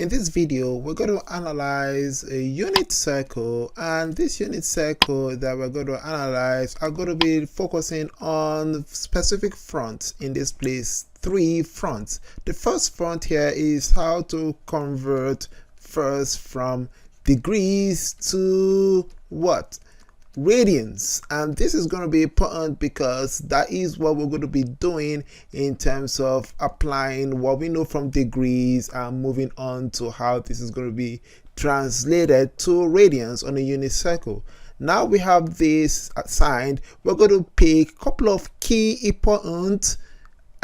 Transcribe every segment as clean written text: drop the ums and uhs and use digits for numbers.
In this video, we're going to analyze a unit circle, and this unit circle that we're going to analyze are going to be focusing on specific fronts. In this place, 3 fronts. The first front here is how to convert first from degrees to what? Radians. And this is going to be important because that is what we're going to be doing in terms of applying what we know from degrees and moving on to how this is going to be translated to radians on a unit circle. Now we have this assigned, we're going to pick a couple of key important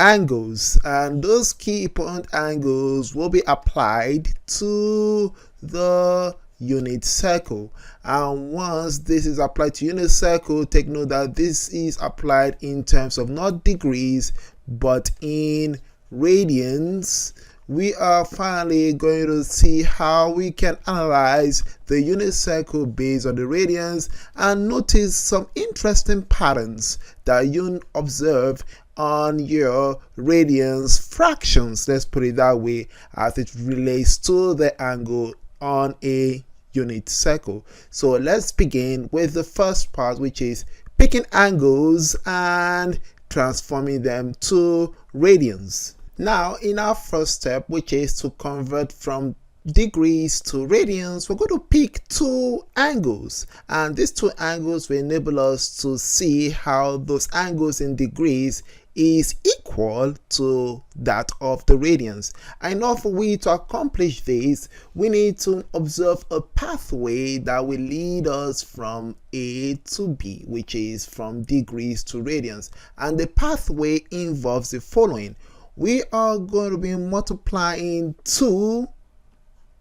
angles, and those key important angles will be applied to the unit circle. And once this is applied to unit circle, take note that this is applied in terms of not degrees but in radians. We are finally going to see how we can analyze the unit circle based on the radians and notice some interesting patterns that you observe on your radians fractions, let's put it that way, as it relates to the angle on a unit circle. So let's begin with the first part, which is picking angles and transforming them to radians. Now, in our first step, which is to convert from degrees to radians, we're going to pick 2 angles, and these 2 angles will enable us to see how those angles in degrees is equal to that of the radians. And now for we to accomplish this, we need to observe a pathway that will lead us from A to B, which is from degrees to radians. And the pathway involves the following. We are going to be multiplying 2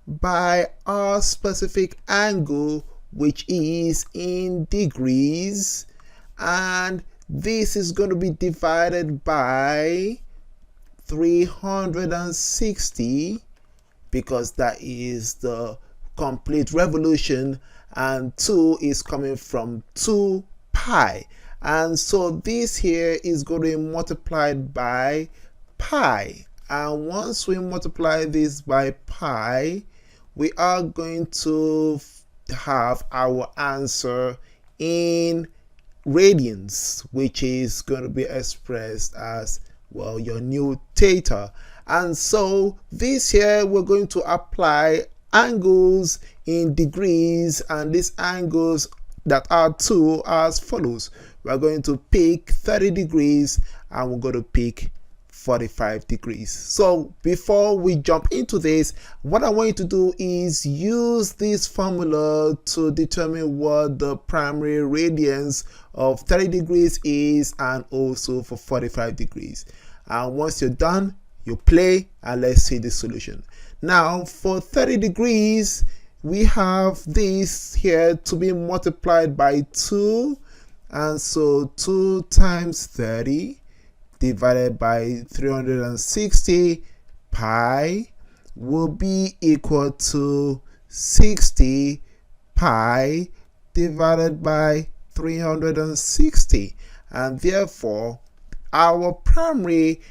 by our specific angle, which is in degrees, and this is going to be divided by 360 because that is the complete revolution, and 2 is coming from 2 pi. And so this here is going to be multiplied by pi. And once we multiply this by pi, we are going to have our answer in radians, which is going to be expressed as, well, your new theta. And so this here, we're going to apply angles in degrees, and these angles that are 2 as follows. We're going to pick 30 degrees and we're going to pick 45 degrees. So before we jump into this, what I want you to do is use this formula to determine what the primary radians of 30 degrees is, and also for 45 degrees. And once you're done, you play and let's see the solution. Now for 30 degrees, we have this here to be multiplied by 2, and so 2 times 30 divided by 360 pi will be equal to 60 pi divided by 360, and therefore our primary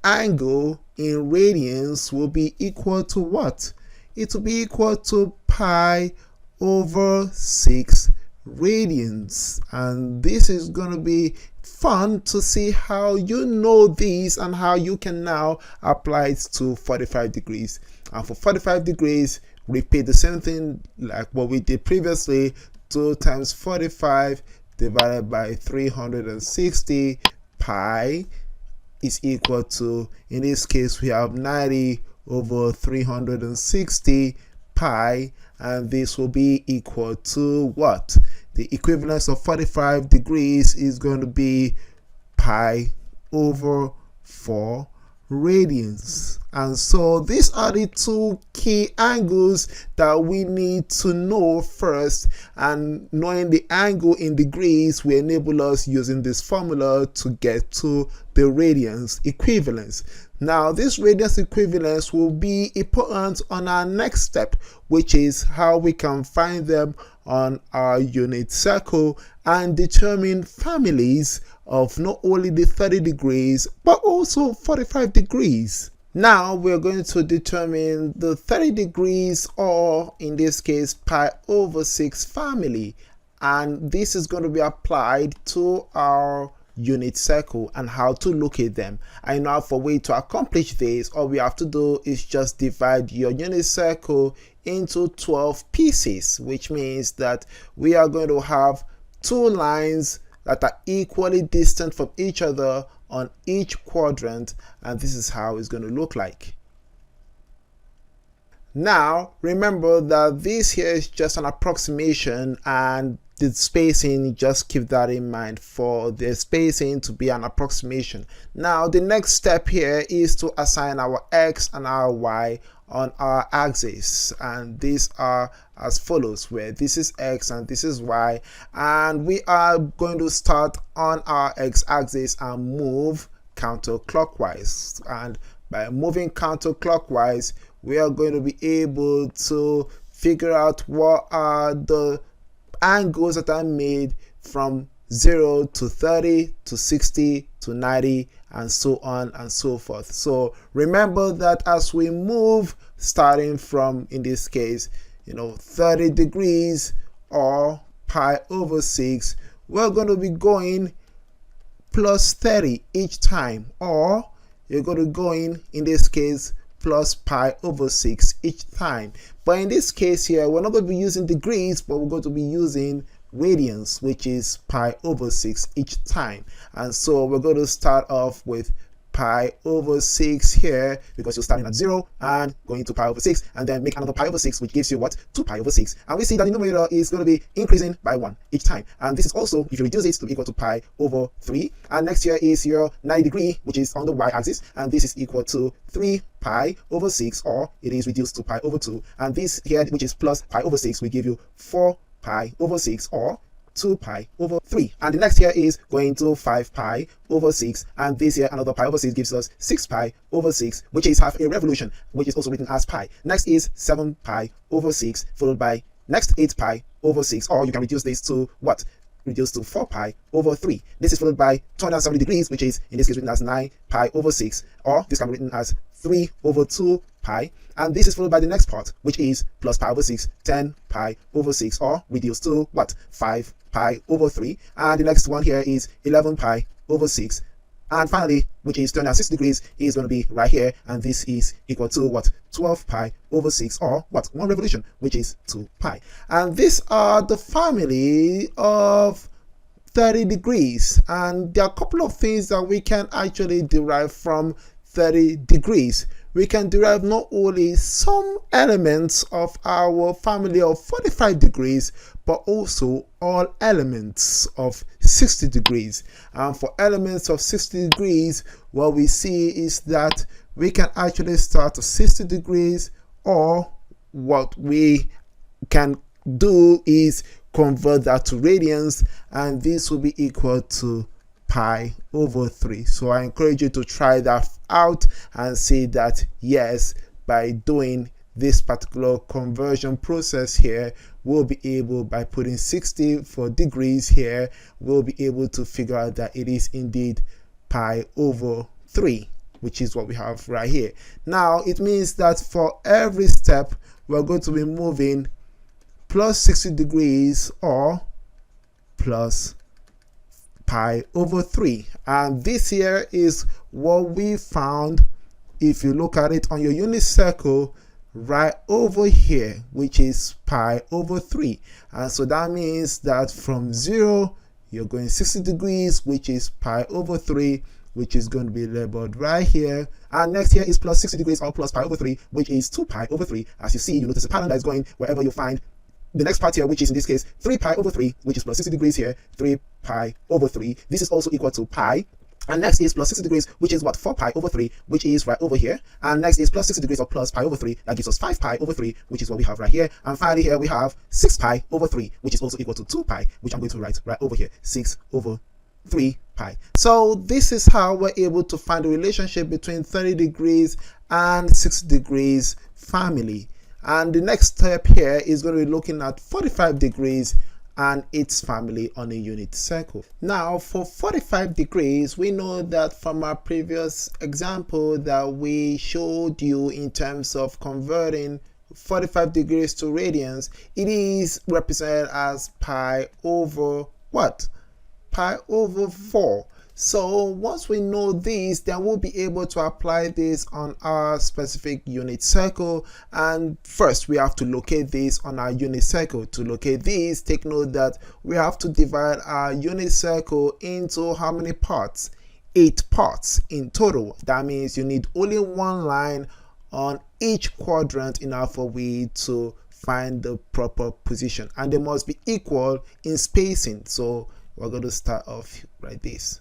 angle in radians will be equal to what? It will be equal to pi over 6 radians. And this is going to be fun to see how you know these and how you can now apply it to 45 degrees. And for 45 degrees, repeat the same thing like what we did previously. 2 times 45 divided by 360 pi is equal to, in this case, we have 90 over 360 pi, and this will be equal to what? The equivalence of 45 degrees is going to be pi over 4 radians. And so these are the 2 key angles that we need to know first, and knowing the angle in degrees will enable us using this formula to get to the radians equivalence. Now this radians equivalence will be important on our next step, which is how we can find them on our unit circle and determine families of not only the 30 degrees but also 45 degrees. Now we're going to determine the 30 degrees, or in this case pi over 6 family, and this is going to be applied to our unit circle and how to locate them. I know for a way to accomplish this, all we have to do is just divide your unit circle into 12 pieces, which means that we are going to have two lines that are equally distant from each other on each quadrant, and this is how it's going to look like. Now remember that this here is just an approximation, and the spacing, just keep that in mind for the spacing to be an approximation. Now the next step here is to assign our x and our y on our axis, and these are as follows, where this is x and this is y, and we are going to start on our x-axis and move counterclockwise, and by moving counterclockwise we are going to be able to figure out what are the angles that are made from 0 to 30 to 60 to 90 and so on and so forth. So remember that as we move, starting from, in this case, 30 degrees or pi over 6, we're going to be going plus 30 each time, or you're going to go in this case, plus pi over 6 each time. But in this case here, we're not going to be using degrees, but we're going to be using radians, which is pi over 6 each time. And so we're going to start off with pi over 6 here, because you're starting at 0 and going to pi over 6, and then make another pi over 6, which gives you what? 2 pi over 6. And we see that the numerator is going to be increasing by 1 each time. And this is also, if you reduce it, to be equal to pi over 3. And next here is your 90 degree, which is on the y-axis, and this is equal to 3 pi over 6, or it is reduced to pi over 2. And this here, which is plus pi over 6, will give you 4 pi over 6, or 2 pi over 3. And the next here is going to 5 pi over 6, and this here, another pi over 6, gives us 6 pi over 6, which is half a revolution, which is also written as pi. Next is 7 pi over 6, followed by next 8 pi over 6, or you can reduce this to what? Reduce to 4 pi over 3. This is followed by 270 degrees, which is in this case written as 9 pi over 6, or this can be written as 3 over 2 pi. And this is followed by the next part, which is plus pi over 6, 10 pi over 6, or reduced to what? 5 pi over 3. And the next one here is 11 pi over 6. And finally, which is 260 degrees, is going to be right here, and this is equal to what? 12 pi over 6, or what? 1 revolution, which is 2 pi. And these are the family of 30 degrees, and there are a couple of things that we can actually derive from 30 degrees. We can derive not only some elements of our family of 45 degrees, but also all elements of 60 degrees. And for elements of 60 degrees, what we see is that we can actually start at 60 degrees, or what we can do is convert that to radians, and this will be equal to pi over 3. So I encourage you to try that out and see that yes, by doing this particular conversion process here, we'll be able, by putting 60 for degrees here, we'll be able to figure out that it is indeed pi over 3, which is what we have right here. Now it means that for every step we're going to be moving plus 60 degrees or plus pi over 3, and this here is what we found if you look at it on your unit circle right over here, which is pi over 3. And so that means that from 0 you're going 60 degrees, which is pi over 3, which is going to be labeled right here. And next here is plus 60 degrees or plus pi over 3, which is 2 pi over 3. As you see, you notice a pattern that is going wherever you find the next part here, which is in this case 3 pi over 3, which is plus 60 degrees here, 3 pi over 3. This is also equal to pi. And next is plus 60 degrees, which is what? 4 pi over 3, which is right over here. And next is plus 60 degrees or plus pi over 3. That gives us 5 pi over 3, which is what we have right here. And finally here we have 6 pi over 3, which is also equal to 2 pi, which I'm going to write right over here, 6 over 3 pi. So this is how we're able to find the relationship between 30 degrees and 60 degrees family. And the next step here is going to be looking at 45 degrees and its family on a unit circle. Now for 45 degrees, we know that from our previous example that we showed you in terms of converting 45 degrees to radians, it is represented as pi over what? Pi over 4. So once we know this, then we'll be able to apply this on our specific unit circle. And first we have to locate this on our unit circle. To locate this, take note that we have to divide our unit circle into how many parts? 8 parts in total. That means you need only one line on each quadrant in order for we to find the proper position, and they must be equal in spacing. So we're going to start off like this.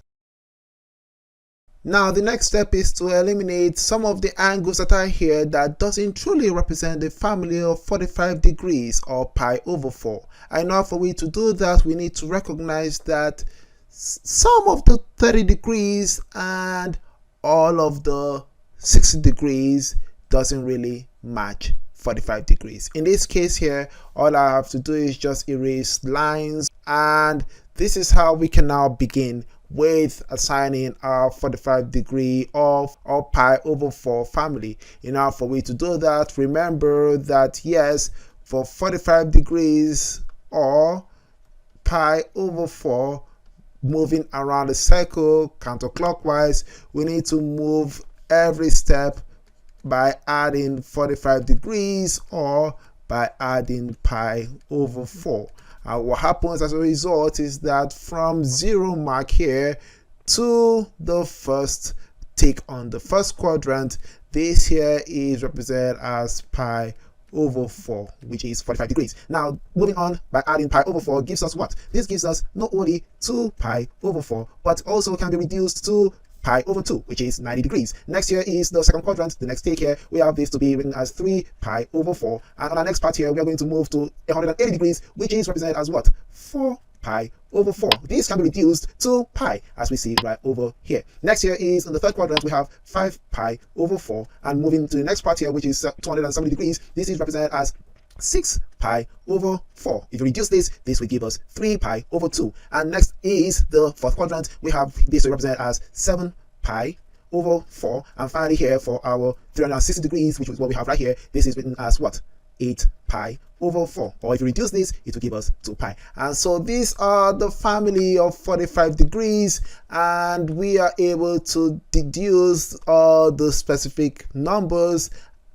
Now the next step is to eliminate some of the angles that are here that doesn't truly represent the family of 45 degrees or pi over 4. And now for we to do that, we need to recognize that some of the 30 degrees and all of the 60 degrees doesn't really match 45 degrees. In this case here, all I have to do is just erase lines, and this is how we can now begin with assigning our 45 degree of our pi over 4 family. In order for we to do that, remember that yes, for 45 degrees or pi over 4, moving around the circle counterclockwise, we need to move every step by adding 45 degrees or by adding pi over 4. What happens as a result is that from 0 mark here to the first tick on the first quadrant, this here is represented as pi over 4, which is 45 degrees. Now moving on by adding pi over 4 gives us what? This gives us not only 2 pi over 4, but also can be reduced to pi over 2, which is 90 degrees. Next here is the second quadrant. The next take here, we have this to be written as 3 pi over 4. And on our next part here, we are going to move to 180 degrees, which is represented as what? 4 pi over 4. This can be reduced to pi, as we see right over here. Next here is in the third quadrant, we have 5 pi over 4. And moving to the next part here, which is 270 degrees, this is represented as 6 pi over 4. If you reduce this, this will give us 3 pi over 2. And next is the fourth quadrant. We have this represented as 7 pi over 4. And finally here for our 360 degrees, which is what we have right here, this is written as what? 8 pi over 4. Or if you reduce this, it will give us 2 pi. And so these are the family of 45 degrees, and we are able to deduce all the specific numbers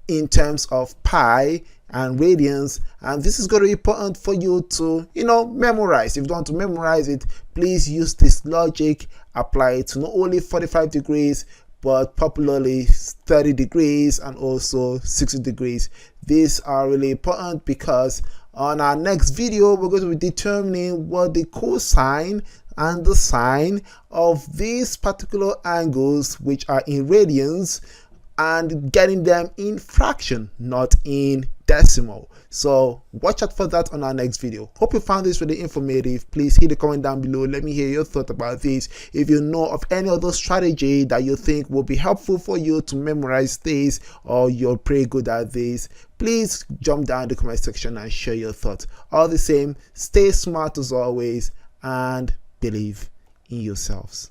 in terms of pi and radians. And this is going to be important for you to memorize. If you want to memorize it, please use this logic, apply it to not only 45 degrees but popularly 30 degrees and also 60 degrees. These are really important because on our next video we're going to be determining what the cosine and the sine of these particular angles, which are in radians, and getting them in fraction, not in decimal. So watch out for that on our next video. Hope you found this really informative. Please hit the comment down below. Let me hear your thought about this. If you know of any other strategy that you think will be helpful for you to memorize this, or you're pretty good at this, please jump down in the comment section and share your thoughts. All the same, stay smart as always and believe in yourselves.